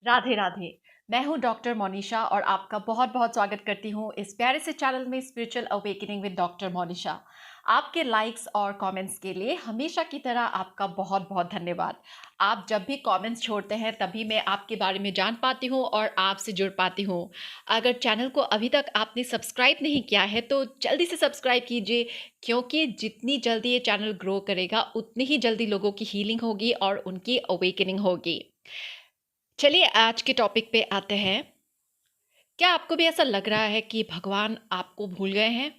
राधे राधे। मैं हूँ डॉक्टर मोनिशा और आपका बहुत बहुत स्वागत करती हूँ इस प्यारे से चैनल में spiritual awakening with doctor Monisha. आपके लाइक्स और कमेंट्स के लिए हमेशा की तरह आपका बहुत बहुत धन्यवाद। आप जब भी कमेंट्स छोड़ते हैं तभी मैं आपके बारे में जान पाती हूँ और आपसे जुड़ पाती हूँ। अगर चैनल को अभी तक आपने सब्सक्राइब नहीं किया है तो जल्दी से सब्सक्राइब कीजिए, क्योंकि जितनी जल्दी ये चैनल ग्रो करेगा उतनी ही जल्दी लोगों की हीलिंग होगी और उनकी अवेकनिंग होगी। चलिए आज के टॉपिक पे आते हैं। क्या आपको भी ऐसा लग रहा है कि भगवान आपको भूल गए हैं?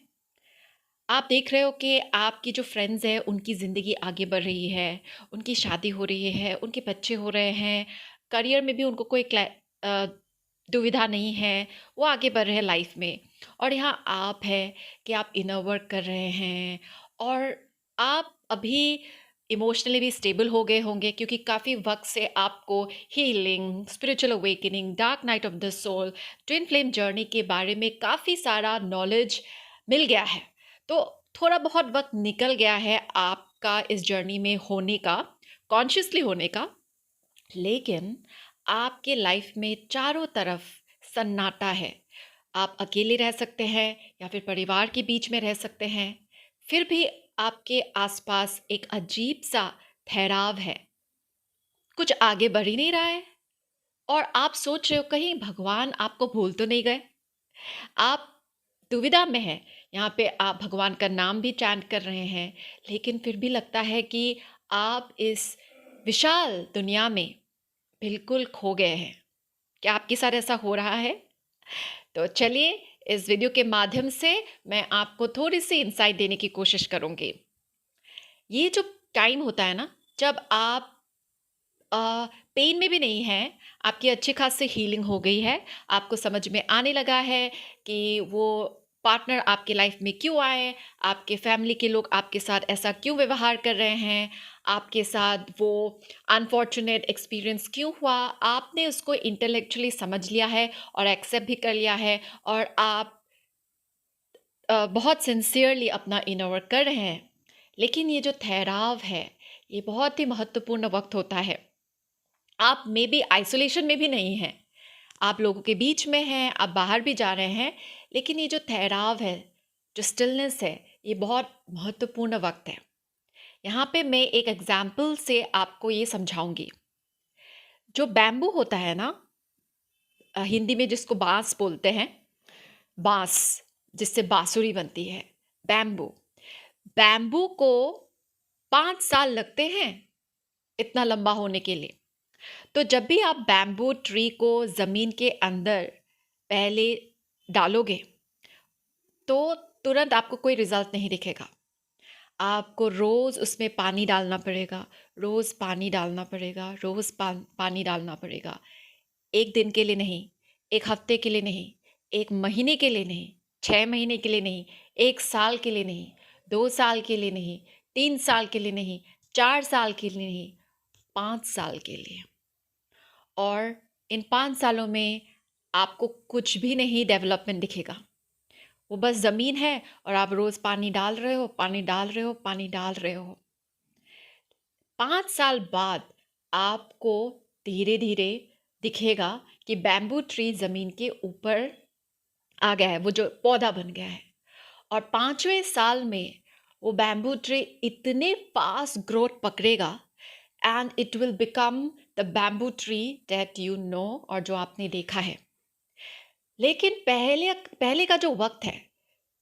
आप देख रहे हो कि आपकी जो फ्रेंड्स हैं उनकी ज़िंदगी आगे बढ़ रही है, उनकी शादी हो रही है, उनके बच्चे हो रहे हैं, करियर में भी उनको कोई अ, दुविधा नहीं है, वो आगे बढ़ रहे हैं लाइफ में। और यहाँ आप हैं कि आप इनर वर्क कर रहे हैं और आप अभी इमोशनली भी स्टेबल हो गए होंगे, क्योंकि काफ़ी वक्त से आपको healing, spiritual awakening, dark night of the soul, twin flame journey के बारे में काफ़ी सारा नॉलेज मिल गया है। तो थोड़ा बहुत वक्त निकल गया है आपका इस जर्नी में होने का, कॉन्शियसली होने का। लेकिन आपके लाइफ में चारों तरफ सन्नाटा है। आप अकेले रह सकते हैं या फिर परिवार के बीच में रह सकते हैं, फिर भी आपके आसपास एक अजीब सा ठहराव है। कुछ आगे बढ़ ही नहीं रहा है और आप सोच रहे हो कहीं भगवान आपको भूल तो नहीं गए। आप दुविधा में हैं। यहाँ पे आप भगवान का नाम भी चैंट कर रहे हैं, लेकिन फिर भी लगता है कि आप इस विशाल दुनिया में बिल्कुल खो गए हैं। क्या आपके साथ ऐसा हो रहा है? तो चलिए इस वीडियो के माध्यम से मैं आपको थोड़ी-सी इनसाइट देने की कोशिश करूँगी। ये जो टाइम होता है ना, जब आप पेन में भी नहीं हैं, आपकी अच्छी खासी हीलिंग हो गई है, आपको समझ में आने लगा है कि वो पार्टनर आपकी लाइफ में क्यों आए, आपके फैमिली के लोग आपके साथ ऐसा क्यों व्यवहार कर रहे हैं, आपके साथ वो अनफॉर्चुनेट एक्सपीरियंस क्यों हुआ, आपने उसको इंटेलेक्चुअली समझ लिया है और एक्सेप्ट भी कर लिया है और आप बहुत सिंसियरली अपना इनर वर्क कर रहे हैं। लेकिन ये जो ठहराव है, ये बहुत ही महत्वपूर्ण वक़्त होता है। आप मे बी आइसोलेशन में भी नहीं हैं, आप लोगों के बीच में हैं, आप बाहर भी जा रहे हैं, लेकिन ये जो ठहराव है, जो स्टिलनेस है, ये बहुत महत्वपूर्ण वक़्त है। यहाँ पे मैं एक एग्ज़ाम्पल से आपको ये समझाऊँगी। जो बैम्बू होता है ना, हिंदी में जिसको बाँस बोलते हैं, बाँस जिससे बाँसुरी बनती है, बैम्बू। बैम्बू को 5 साल लगते हैं इतना लंबा होने के लिए। तो जब भी आप बैम्बू ट्री को ज़मीन के अंदर पहले डालोगे, तो तुरंत आपको कोई रिज़ल्ट नहीं दिखेगा। आपको रोज़ उसमें पानी डालना पड़ेगा, रोज़ पानी डालना पड़ेगा, रोज़ पानी डालना पड़ेगा। 1 दिन के लिए नहीं, 1 हफ़्ते के लिए नहीं, 1 महीने के लिए नहीं, 6 महीने के लिए नहीं, 1 साल के लिए नहीं, 2 साल के लिए नहीं, 3 साल के लिए नहीं, 4 साल के लिए नहीं, 5 साल के लिए। और इन 5 सालों में आपको कुछ भी नहीं डेवलपमेंट दिखेगा। वो बस ज़मीन है और आप रोज़ पानी डाल रहे हो, पानी डाल रहे हो, पानी डाल रहे हो। 5 साल बाद आपको धीरे-धीरे दिखेगा कि बैम्बू ट्री ज़मीन के ऊपर आ गया है, वो जो पौधा बन गया है। और 5वें साल में वो बैम्बू ट्री इतने फ़ास्ट ग्रोथ पकड़ेगा and it will become the bamboo tree that you know, और जो आपने देखा है। लेकिन पहले पहले का जो वक़्त है,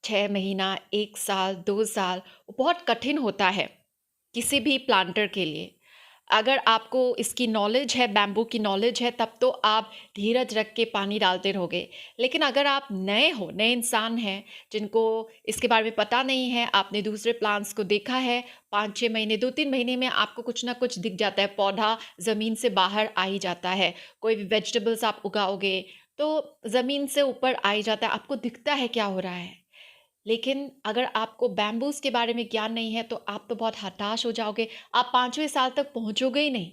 6 महीना, 1 साल, 2 साल, वो बहुत कठिन होता है किसी भी प्लांटर के लिए। अगर आपको इसकी नॉलेज है, बैम्बू की नॉलेज है, तब तो आप धीरज रख के पानी डालते रहोगे। लेकिन अगर आप नए हो, नए इंसान हैं, जिनको इसके बारे में पता नहीं है, आपने दूसरे प्लांट्स को देखा है, 5-6 महीने, 2-3 महीने में आपको कुछ ना कुछ दिख जाता है, पौधा ज़मीन से बाहर आ ही जाता है। कोई भी वेजिटेबल्स आप उगाओगे, तो ज़मीन से ऊपर आ ही जाता है, आपको दिखता है क्या हो रहा है। लेकिन अगर आपको बैम्बूज़ के बारे में ज्ञान नहीं है, तो आप तो बहुत हताश हो जाओगे, आप 5वें साल तक पहुँचोगे ही नहीं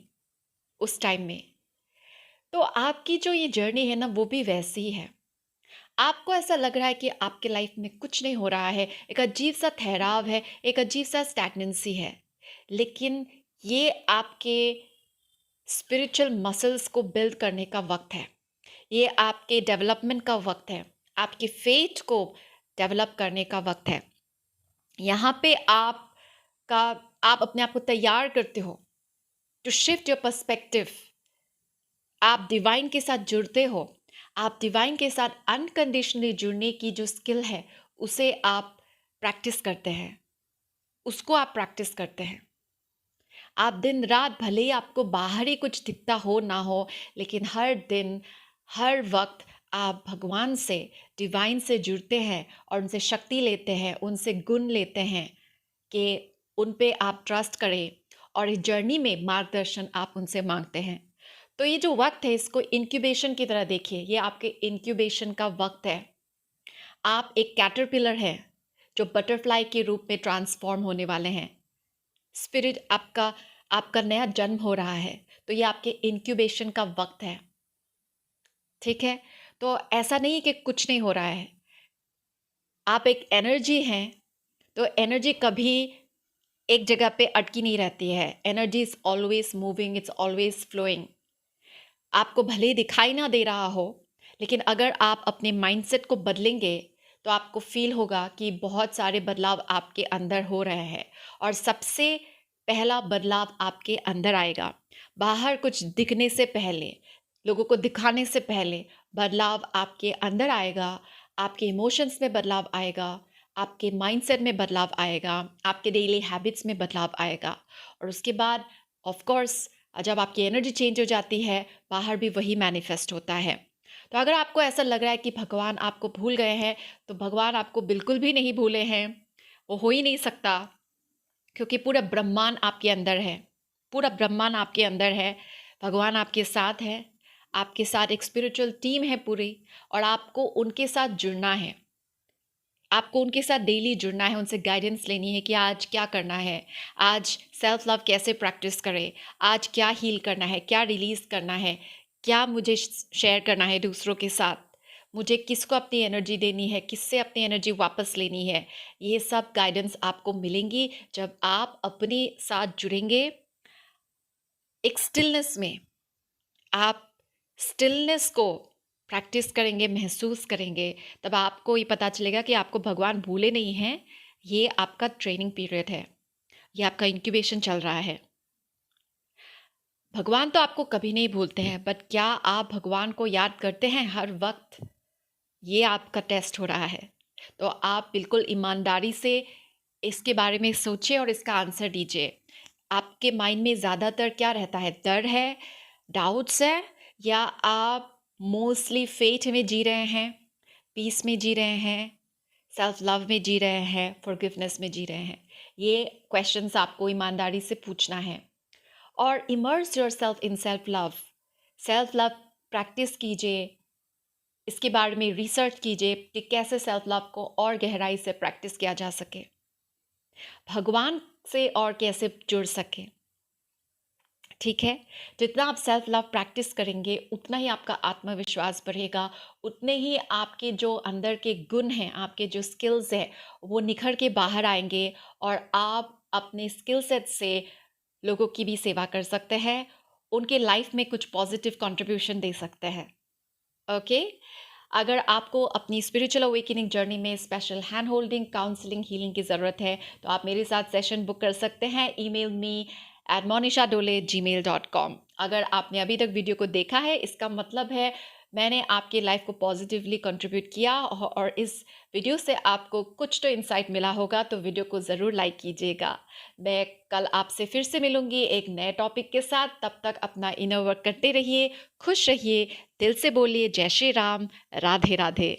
उस टाइम में। तो आपकी जो ये जर्नी है ना, वो भी वैसी ही है। आपको ऐसा लग रहा है कि आपके लाइफ में कुछ नहीं हो रहा है, एक अजीब-सा ठहराव है, एक अजीब-सा स्टैग्नेंसी है। लेकिन ये आपके स्पिरिचुअल मसल्स को बिल्ड करने का वक्त है। ये आपके डेवलपमेंट का वक्त है, आपकी फेथ को डेवलप करने का वक्त है। यहाँ पे आपका आप अपने आप को तैयार करते हो टू शिफ्ट योर पर्सपेक्टिव। आप डिवाइन के साथ जुड़ते हो, आप डिवाइन के साथ अनकंडीशनली जुड़ने की जो स्किल है उसे आप प्रैक्टिस करते हैं, उसको आप प्रैक्टिस करते हैं। आप दिन रात भले ही आपको बाहर ही कुछ दिखता हो ना हो, लेकिन हर दिन हर वक्त आप भगवान से, डिवाइन से जुड़ते हैं और उनसे शक्ति लेते हैं, उनसे गुण लेते हैं कि उन पे आप ट्रस्ट करें और इस जर्नी में मार्गदर्शन आप उनसे मांगते हैं। तो ये जो वक्त है इसको इंक्यूबेशन की तरह देखिए, ये आपके इंक्यूबेशन का वक्त है। आप एक कैटरपिलर है जो बटरफ्लाई के रूप में ट्रांसफॉर्म होने वाले हैं। स्पिरिट आपका आपका नया जन्म हो रहा है, तो ये आपके इंक्यूबेशन का वक्त है। ठीक है, तो ऐसा नहीं है कि कुछ नहीं हो रहा है। आप एक एनर्जी हैं, तो एनर्जी कभी एक जगह पे अटकी नहीं रहती है। Energy is always moving, it's always flowing. आपको भले ही दिखाई ना दे रहा हो, लेकिन अगर आप अपने माइंडसेट को बदलेंगे तो आपको फील होगा कि बहुत सारे बदलाव आपके अंदर हो रहे हैं। और सबसे पहला बदलाव आपके अंदर आएगा। बाहर कुछ दिखने से पहले, लोगों को दिखाने से पहले बदलाव आपके अंदर आएगा। आपके इमोशंस में बदलाव आएगा, आपके माइंडसेट में बदलाव आएगा, आपके डेली हैबिट्स में बदलाव आएगा। और उसके बाद ऑफ कोर्स जब आपकी एनर्जी चेंज हो जाती है, बाहर भी वही मैनिफेस्ट होता है। तो अगर आपको ऐसा लग रहा है कि भगवान आपको भूल गए हैं, तो भगवान आपको बिल्कुल भी नहीं भूले हैं। वो हो ही नहीं सकता, क्योंकि पूरा ब्रह्मांड आपके अंदर है। पूरा ब्रह्मांड आपके अंदर है। भगवान आपके साथ है, आपके साथ एक स्पिरिचुअल टीम है पूरी, और आपको उनके साथ जुड़ना है। आपको उनके साथ डेली जुड़ना है, उनसे गाइडेंस लेनी है कि आज क्या करना है, आज सेल्फ लव कैसे प्रैक्टिस करें, आज क्या हील करना है, क्या रिलीज़ करना है, क्या मुझे शेयर करना है दूसरों के साथ, मुझे किसको अपनी एनर्जी देनी है, किससे अपनी एनर्जी वापस लेनी है। ये सब गाइडेंस आपको मिलेंगी जब आप अपने साथ जुड़ेंगे एक स्टिलनेस में। आप स्टिलनेस को प्रैक्टिस करेंगे, महसूस करेंगे, तब आपको ये पता चलेगा कि आपको भगवान भूले नहीं हैं। ये आपका ट्रेनिंग पीरियड है, ये आपका इंक्यूबेशन चल रहा है। भगवान तो आपको कभी नहीं भूलते हैं, बट क्या आप भगवान को याद करते हैं हर वक्त? ये आपका टेस्ट हो रहा है। तो आप बिल्कुल ईमानदारी से इसके बारे में सोचिए और इसका आंसर दीजिए। आपके माइंड में ज़्यादातर क्या रहता है? डर है, डाउट्स है, या आप मोस्टली फेथ में जी रहे हैं, पीस में जी रहे हैं, सेल्फ लव में जी रहे हैं, फॉरगिवनेस में जी रहे हैं? ये क्वेश्चंस आपको ईमानदारी से पूछना है। और immerse your self in self love. Self love practice कीजिए, इसके बारे में रिसर्च कीजिए कि कैसे सेल्फ लव को और गहराई से प्रैक्टिस किया जा सके, भगवान से और कैसे जुड़ सके। ठीक है, जितना आप सेल्फ लव प्रैक्टिस करेंगे उतना ही आपका आत्मविश्वास बढ़ेगा, उतने ही आपके जो अंदर के गुण हैं, आपके जो स्किल्स हैं, वो निखर के बाहर आएंगे और आप अपने स्किल सेट से लोगों की भी सेवा कर सकते हैं, उनके लाइफ में कुछ पॉजिटिव कंट्रीब्यूशन दे सकते हैं। ओके, अगर आपको अपनी स्पिरिचुअल अवेकनिंग जर्नी में special hand holding, counselling, healing की ज़रूरत है, तो आप मेरे साथ सेशन बुक कर सकते हैं। Email me @monishadole@gmail.com। अगर आपने अभी तक वीडियो को देखा है, इसका मतलब है मैंने आपके लाइफ को पॉजिटिवली कंट्रीब्यूट किया और इस वीडियो से आपको कुछ तो इंसाइट मिला होगा, तो वीडियो को ज़रूर लाइक कीजिएगा। मैं कल आपसे फिर से मिलूंगी एक नए टॉपिक के साथ। तब तक अपना इनर वर्क करते रहिए, खुश रहिए, दिल से बोलिए जय श्री राम, राधे राधे।